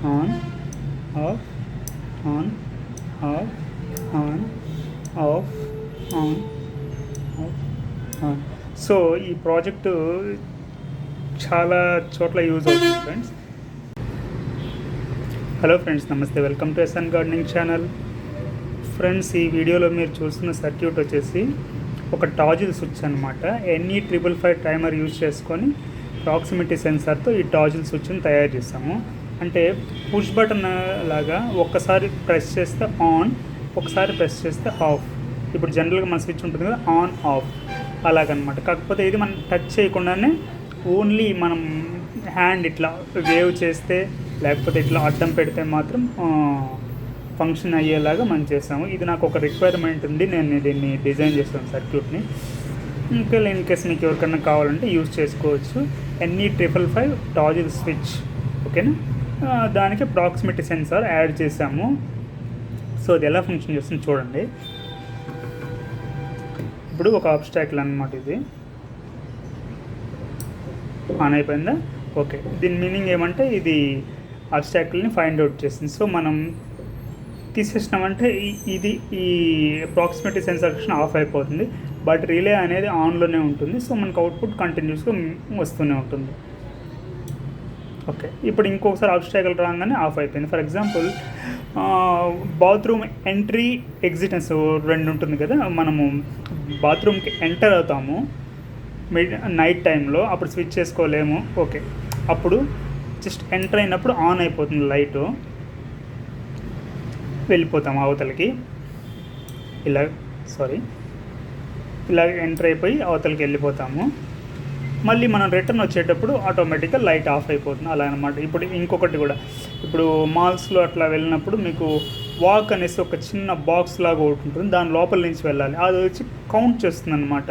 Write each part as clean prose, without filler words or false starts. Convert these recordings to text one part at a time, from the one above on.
On off on off on off on off on. So ఈ project చాలా చోట్ల use అవుతుంది ఫ్రెండ్స్. హలో ఫ్రెండ్స్, నమస్తే, welcome to SN gardening channel. Friends, ఈ వీడియోలో మీరు చూస్తున్న సర్క్యూట్ వచ్చేసి ఒక టాజిల్ స్విచ్ అనమాట. NE555 టైమర్ యూజ్ చేసుకొని ప్రాక్సిమిటీ సెన్సార్తో ఈ టాజిల్ స్విచ్ని తయారు చేస్తాము. అంటే పుష్ బటన్ లాగా ఒక్కసారి ప్రెస్ చేస్తే ఆన్, ఒకసారి ప్రెస్ చేస్తే ఆఫ్. ఇప్పుడు జనరల్గా మన స్విచ్ ఉంటుంది కదా, ఆన్ ఆఫ్ అలాగనమాట. కాకపోతే ఇది మనం టచ్ చేయకుండానే ఓన్లీ మనం హ్యాండ్ ఇట్లా వేవ్ చేస్తే, లేకపోతే ఇట్లా అడ్డం పెడితే మాత్రం ఫంక్షన్ అయ్యేలాగా మనం చేస్తాము. ఇది నాకు ఒక రిక్వైర్మెంట్ ఉంది, నేను దీన్ని డిజైన్ చేస్తాను సర్క్యూట్ని. ఇంకా ఇన్ కేస్ మీకు ఎవరికైనా కావాలంటే యూజ్ చేసుకోవచ్చు. NE555 టాజిల్ స్విచ్, ఓకేనా. దానికి ప్రాక్సిమిటీ సెన్సార్ యాడ్ చేసాము. సో అది ఎలా ఫంక్షన్ చేస్తుంది చూడండి. ఇప్పుడు ఒక ఆబ్స్టాకిల్ అన్నమాట, ఇది ఆన్ అయిపోయిందా? ఓకే. దీని మీనింగ్ ఏమంటే ఇది ఆబ్స్టాకిల్ని ఫైండ్ అవుట్ చేస్తుంది. సో మనం తీసేసినామంటే ఇది ఈ ప్రాక్సిమిటీ సెన్సార్ ఆఫ్ అయిపోతుంది, బట్ రిలే అనేది ఆన్లోనే ఉంటుంది. సో మనకు అవుట్పుట్ కంటిన్యూస్గా వస్తూనే ఉంటుంది. ఓకే, ఇప్పుడు ఇంకొకసారి ఆబ్స్టాకిల్ రాగానే ఆఫ్ అయిపోయింది. ఫర్ ఎగ్జాంపుల్ బాత్రూమ్ ఎంట్రీ ఎగ్జిటెన్స్ రెండు ఉంటుంది కదా, మనము బాత్రూమ్కి ఎంటర్ అవుతాము నైట్ టైంలో, అప్పుడు స్విచ్ చేసుకోలేము. ఓకే, అప్పుడు జస్ట్ ఎంటర్ అయినప్పుడు ఆన్ అయిపోతుంది లైటు, వెళ్ళిపోతాము అవతలకి. ఇలా ఎంటర్ అయిపోయి అవతలకి వెళ్ళిపోతాము. మళ్ళీ మనం రిటర్న్ వచ్చేటప్పుడు ఆటోమేటిక్గా లైట్ ఆఫ్ అయిపోతుంది, అలా అనమాట. ఇప్పుడు ఇంకొకటి కూడా, ఇప్పుడు మాల్స్లో అట్లా వెళ్ళినప్పుడు మీకు వాక్ అనేసి ఒక చిన్న బాక్స్ లాగా ఒకటి ఉంటుంది, దాని లోపల నుంచి వెళ్ళాలి. అది వచ్చి కౌంట్ చేస్తుంది అనమాట,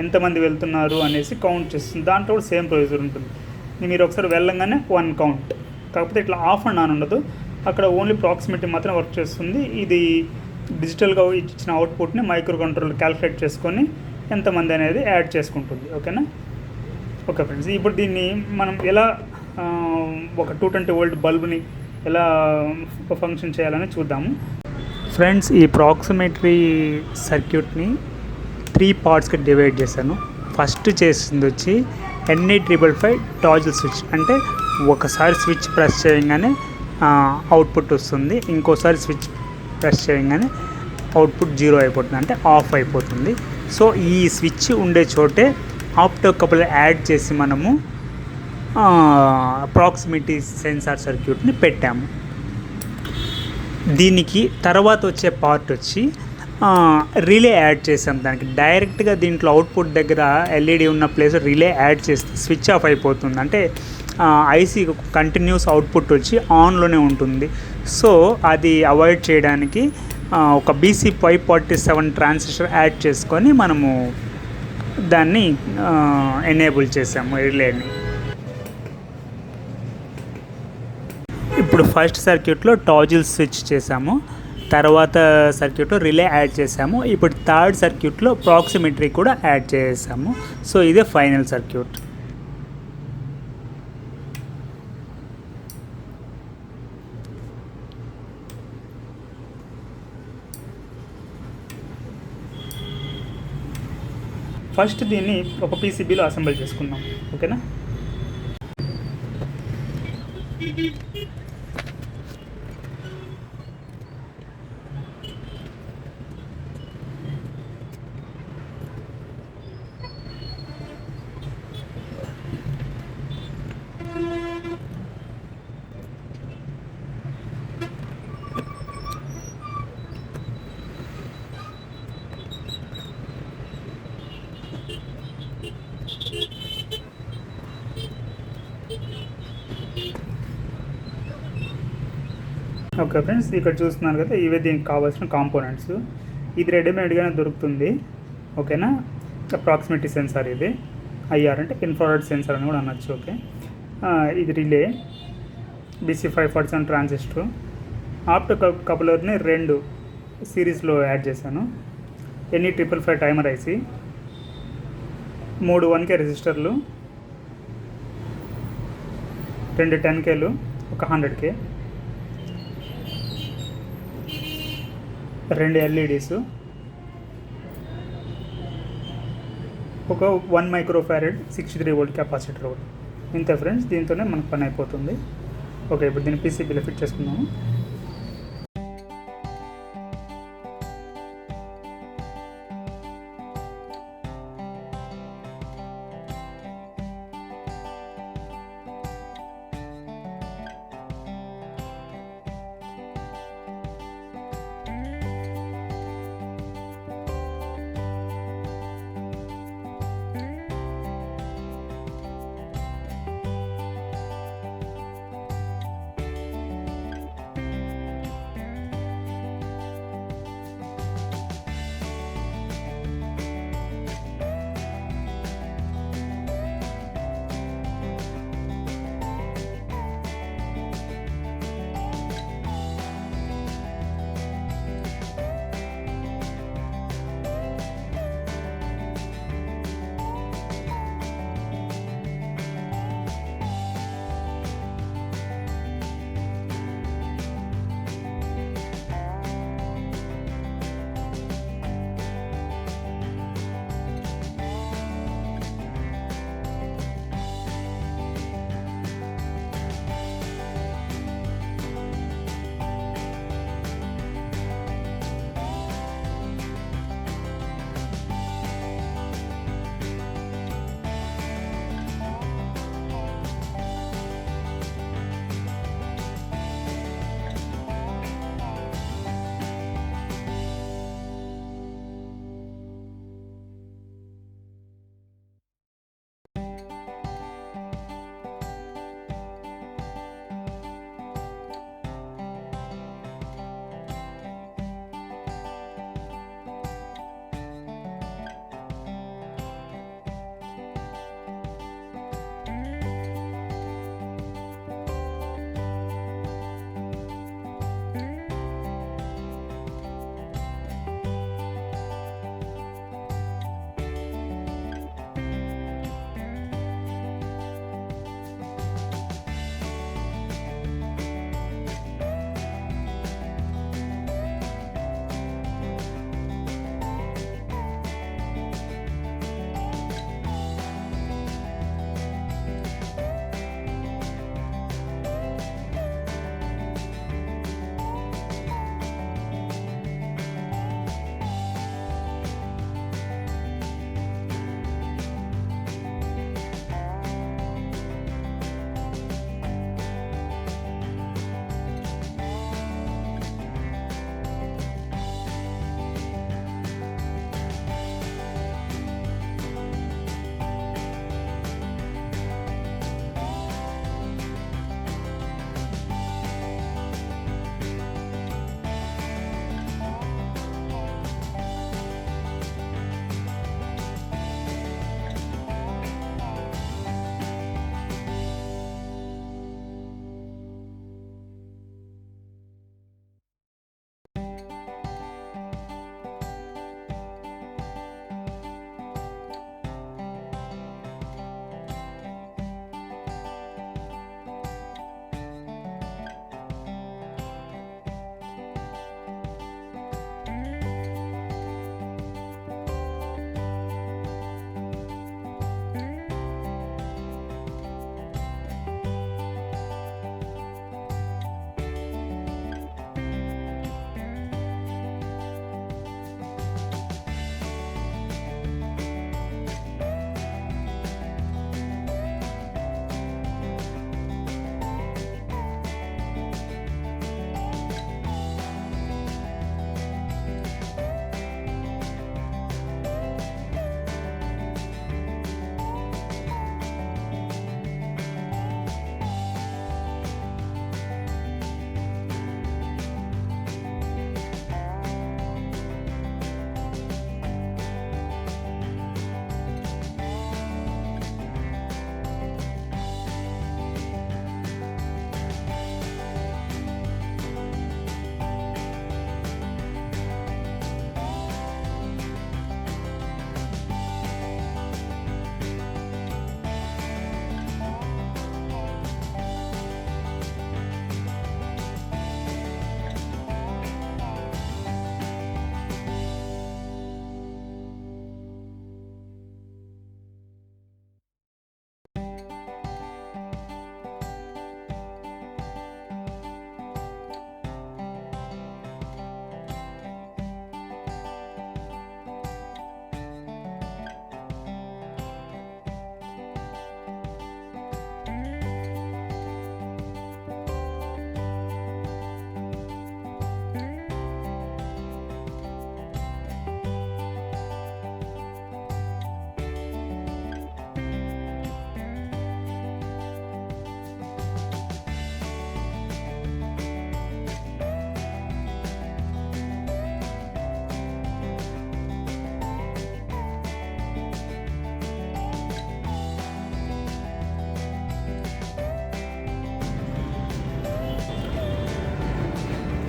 ఎంతమంది వెళ్తున్నారు అనేసి కౌంట్ చేస్తుంది. దాంట్లో కూడా సేమ్ ప్రొసీజర్ ఉంటుంది. మీరు ఒకసారి వెళ్ళంగానే 1 కౌంట్. కాకపోతే ఇట్లా ఆఫ్ అండ్ ఆన్ ఉండదు, అక్కడ ఓన్లీ ప్రాక్సిమిటీ మాత్రం వర్క్ చేస్తుంది. ఇది డిజిటల్గా ఇచ్చిన అవుట్పుట్ని మైక్రో కంట్రోల్ క్యాలిక్యులేట్ చేసుకొని ఎంతమంది అనేది యాడ్ చేసుకుంటుంది, ఓకేనా. ఓకే ఫ్రెండ్స్, ఇప్పుడు దీన్ని మనం ఎలా ఒక 220 వోల్ట్ బల్బుని ఎలా ఫంక్షన్ చేయాలని చూద్దాము. ఫ్రెండ్స్, ఈ ప్రాక్సిమిటీ సర్క్యూట్ని 3 పార్ట్స్కి డివైడ్ చేశాను. ఫస్ట్ చేసింది వచ్చి NE555 టాజిల్ స్విచ్, అంటే ఒకసారి స్విచ్ ప్రెస్ చేయగానే అవుట్పుట్ వస్తుంది, ఇంకోసారి స్విచ్ ప్రెస్ చేయగానే అవుట్పుట్ 0 అయిపోతుంది, అంటే ఆఫ్ అయిపోతుంది. సో ఈ స్విచ్ ఉండే చోటే ఆప్టో కపుల్ యాడ్ చేసి మనము ప్రాక్సిమిటీ సెన్సార్ సర్క్యూట్ని పెట్టాము. దీనికి తర్వాత వచ్చే పార్ట్ వచ్చి రిలే యాడ్ చేసాం. దానికి డైరెక్ట్గా దీంట్లో అవుట్పుట్ దగ్గర LED ఉన్న ప్లేస్ రిలే యాడ్ చేస్తే స్విచ్ ఆఫ్ అయిపోతుంది, అంటే ఐసీ కంటిన్యూస్ అవుట్పుట్ వచ్చి ఆన్లోనే ఉంటుంది. సో అది అవాయిడ్ చేయడానికి ఒక BC547 ట్రాన్సిస్టర్ యాడ్ చేసుకొని మనము దాన్ని ఎనేబుల్ చేసాము రిలేని. ఇప్పుడు ఫస్ట్ సర్క్యూట్లో టాజిల్ స్విచ్ చేసాము, తర్వాత సర్క్యూట్లో రిలే యాడ్ చేసాము. ఇప్పుడు థర్డ్ సర్క్యూట్లో ప్రాక్సిమిటీ కూడా యాడ్ చేసాము. సో ఇదే ఫైనల్ సర్క్యూట్. ఫస్ట్ దీన్ని ఒక PCBలో అసెంబుల్ చేసుకుందాం, ఓకేనా. ఓకే ఫ్రెండ్స్, ఇక్కడ చూస్తున్నారు కదా, ఇవే దీనికి కావాల్సిన కాంపోనెంట్స్. ఇది రెడీమేడ్గానే దొరుకుతుంది, ఓకేనా. ప్రాక్సిమిటీ సెన్సార్ ఇది, IR అంటే ఇన్ఫ్రారెడ్ సెన్సార్ అని కూడా అనొచ్చు, ఓకే. ఇది రిలే, BC547 ట్రాన్సిస్టర్, ఆప్టో కపులర్ని 2 సిరీస్లో యాడ్ చేశాను. NE555 టైమర్ IC, 3 1K రెసిస్టర్లు, 2 10Kలు, ఒక 100K, 2 ఎల్ఈడీస్, ఒక 1 మైక్రోఫారెడ్ 63 వోల్ట్ కెపాసిటర్ ఒకటి. ఇంతే ఫ్రెండ్స్, దీంతోనే మనకు పని అయిపోతుంది. ఓకే, ఇప్పుడు దీన్ని పీసీబీలో ఫిట్ చేసుకుందాము.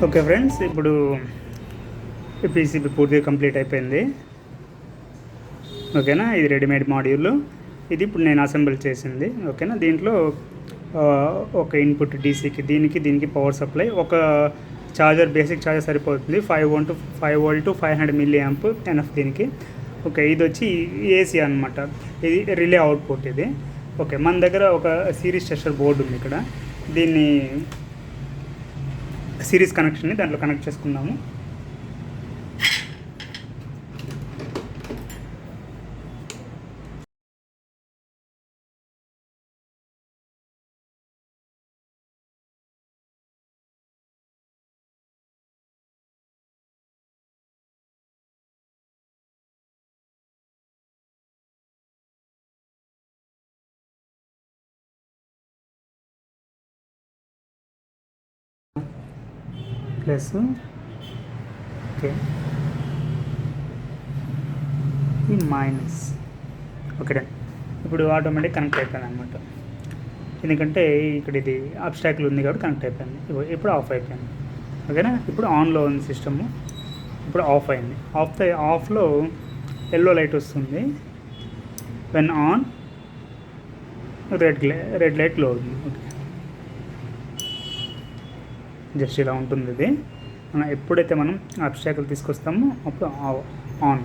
ఓకే ఫ్రెండ్స్, ఇప్పుడు పీసీబీ పూర్తిగా కంప్లీట్ అయిపోయింది. ఓకేనా, ఇది రెడీమేడ్ మాడ్యూల్. ఇది ఇప్పుడు నేను అసెంబుల్ చేసింది. ఓకేనా, దీంట్లో ఒక ఇన్పుట్ డీసీకి, దీనికి పవర్ సప్లై, ఒక ఛార్జర్, బేసిక్ ఛార్జర్ సరిపోతుంది. 5 వోల్ట్ 500 మిల్లీ యాంప్ ఎన్ఎఫ్ దీనికి. ఓకే, ఇది వచ్చి ఏసీ అనమాట. ఇది రిలే అవుట్పుట్ ఇది. ఓకే, మన దగ్గర ఒక సిరీస్ టెస్టర్ బోర్డు ఉంది ఇక్కడ. దీన్ని సిరీస్ కనెక్షన్ని దాంట్లో కనెక్ట్ చేసుకున్నాము. ప్లస్ ఓకే, ఈ మైనస్. ఓకే, ఇప్పుడు ఆటోమేటిక్ కనెక్ట్ అయిపోయింది అనమాట. ఎందుకంటే ఇక్కడ ఇది అబ్స్ట్రాక్ట్లు ఉంది కాబట్టి కనెక్ట్ అయిపోయింది. ఇప్పుడు ఆఫ్ అయిపోయింది. ఓకేనా, ఇప్పుడు ఆన్లో ఉంది సిస్టము. ఇప్పుడు ఆఫ్ అయింది. ఆఫ్లో ఎల్లో లైట్ వస్తుంది. When on red light glow అవుతుంది. ఓకే, జస్ట్ ఇలా ఉంటుంది ఇది. ఎప్పుడైతే మనం అబ్స్ట్రాక్ట్లు తీసుకొస్తామో అప్పుడు ఆన్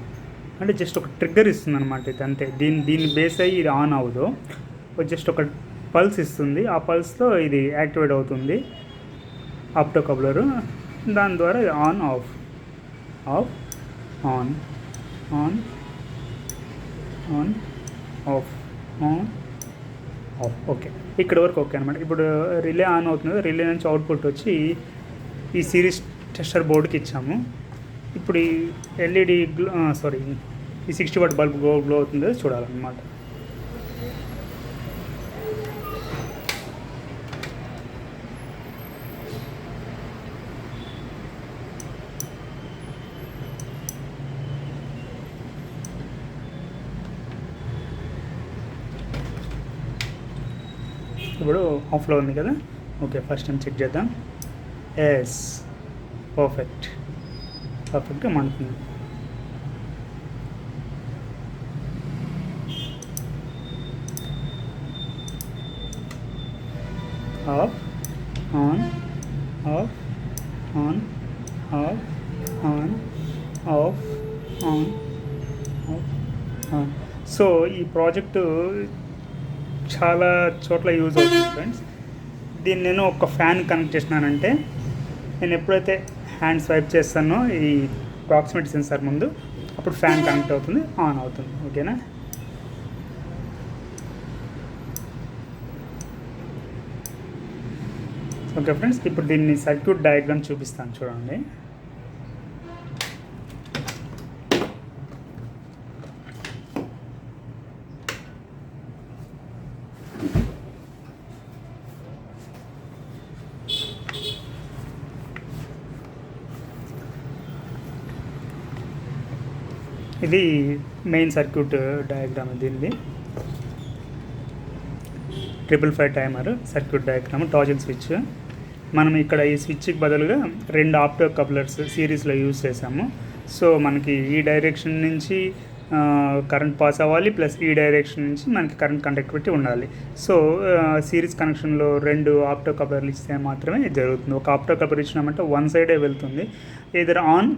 అంటే జస్ట్ ఒక ట్రిగ్గర్ ఇస్తుంది అనమాట. ఇది అంతే. దీన్ని బేస్ అయ్యి ఇది ఆన్ అవ్వదు, జస్ట్ ఒక పల్స్ ఇస్తుంది. ఆ పల్స్తో ఇది యాక్టివేట్ అవుతుంది ఆప్టో కప్లరు. దాని ద్వారా ఇది on off on on on off on of. Okay, ఇక్కడ వరకు ఓకే అనమాట. ఇప్పుడు రిలే ఆన్ అవుతుంది. రిలే నుంచి అవుట్పుట్ వచ్చి ఈ సిరీస్ టెస్టర్ బోర్డుకి ఇచ్చాము. ఇప్పుడు ఈ ఎల్ఈడి ఈ 60 వాట్ బల్బ్ గ్లో అవుతుందో చూడాలన్నమాట. ఇప్పుడు ఆఫ్లో ఉంది కదా. ఓకే, ఫస్ట్ టైం చెక్ చేద్దాం. ఎస్, పర్ఫెక్ట్గా మండుతుంది. Of on off on off on off on off on. So ఈ ప్రాజెక్టు చాలా చోట్ల యూజ్ అవుతుంది ఫ్రెండ్స్. దీన్ని నేను ఒక ఫ్యాన్ కనెక్ట్ చేసినానంటే, నేను ఎప్పుడైతే హ్యాండ్ స్వైప్ చేస్తానో ఈ ప్రాక్సిమిటీ సెన్సార్ ముందు, అప్పుడు ఫ్యాన్ కనెక్ట్ అవుతుంది, ఆన్ అవుతుంది. ఓకేనా, ఓకే ఫ్రెండ్స్, ఇప్పుడు దీన్ని సర్క్యూట్ డయాగ్రామ్ చూపిస్తాను చూడండి. ఇది మెయిన్ సర్క్యూట్ డయాగ్రామ్. దీనిది 555 timer circuit diagram, tassel switch. మనం ఇక్కడ ఈ స్విచ్కి బదులుగా 2 ఆప్టో కప్లర్స్ సిరీస్లో యూజ్ చేసాము. సో మనకి ఈ డైరెక్షన్ నుంచి కరెంట్ పాస్ అవ్వాలి, ప్లస్ ఈ డైరెక్షన్ నుంచి మనకి కరెంట్ కండక్టివిటీ ఉండాలి. సో సిరీస్ కనెక్షన్లో 2 ఆప్టో కప్లర్లు ఇస్తే మాత్రమే జరుగుతుంది. ఒక ఆప్టో కప్లర్ ఇచ్చినామంటే వన్ సైడే వెళ్తుంది, ఎయిదర్ ఆన్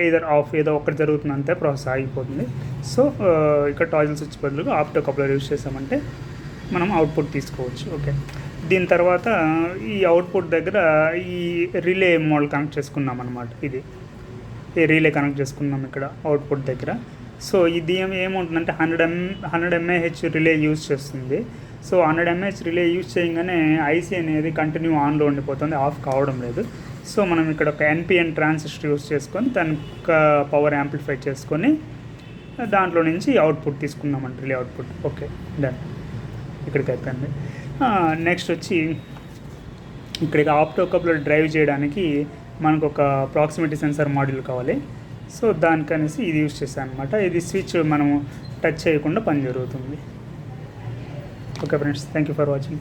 ఎయిదర్ ఆఫ్, ఏదో ఒకటి జరుగుతుంది, అంతే ప్రాసెస్ ఆగిపోతుంది. సో ఇక్కడ టాజిల్ స్విచ్ బదులుగా ఆప్టో కప్లర్ యూజ్ చేసామంటే మనం అవుట్పుట్ తీసుకోవచ్చు. ఓకే, దీని తర్వాత ఈ అవుట్పుట్ దగ్గర ఈ రిలే మోడల్ కనెక్ట్ చేసుకున్నాం అనమాట. ఇది ఈ రిలే కనెక్ట్ చేసుకున్నాం ఇక్కడ అవుట్పుట్ దగ్గర. సో ఇది ఏముంటుందంటే 100 mAh రిలే యూజ్ చేస్తుంది. సో 100 mAh రిలే యూజ్ చేయగానే ఐసీ అనేది కంటిన్యూ ఆన్లో ఉండిపోతుంది, ఆఫ్ కావడం లేదు. సో మనం ఇక్కడ ఒక NPN ట్రాన్సిస్టర్ యూజ్ చేసుకొని దాని పవర్ యాంప్లిఫై చేసుకొని దాంట్లో నుంచి అవుట్పుట్ తీసుకున్నామంట, రిలే అవుట్పుట్. Okay, done. ఇక్కడికి అయిపోయింది. నెక్స్ట్ వచ్చి ఇక్కడికి ఆప్టో కప్లర్ డ్రైవ్ చేయడానికి మనకు ఒక ప్రాక్సిమిటీ సెన్సార్ మాడ్యూల్ కావాలి. సో దానికనేసి ఇది యూజ్ చేశాను అనమాట. ఇది స్విచ్ మనము టచ్ చేయకుండా పని జరుగుతుంది. Okay friends, thank you for watching.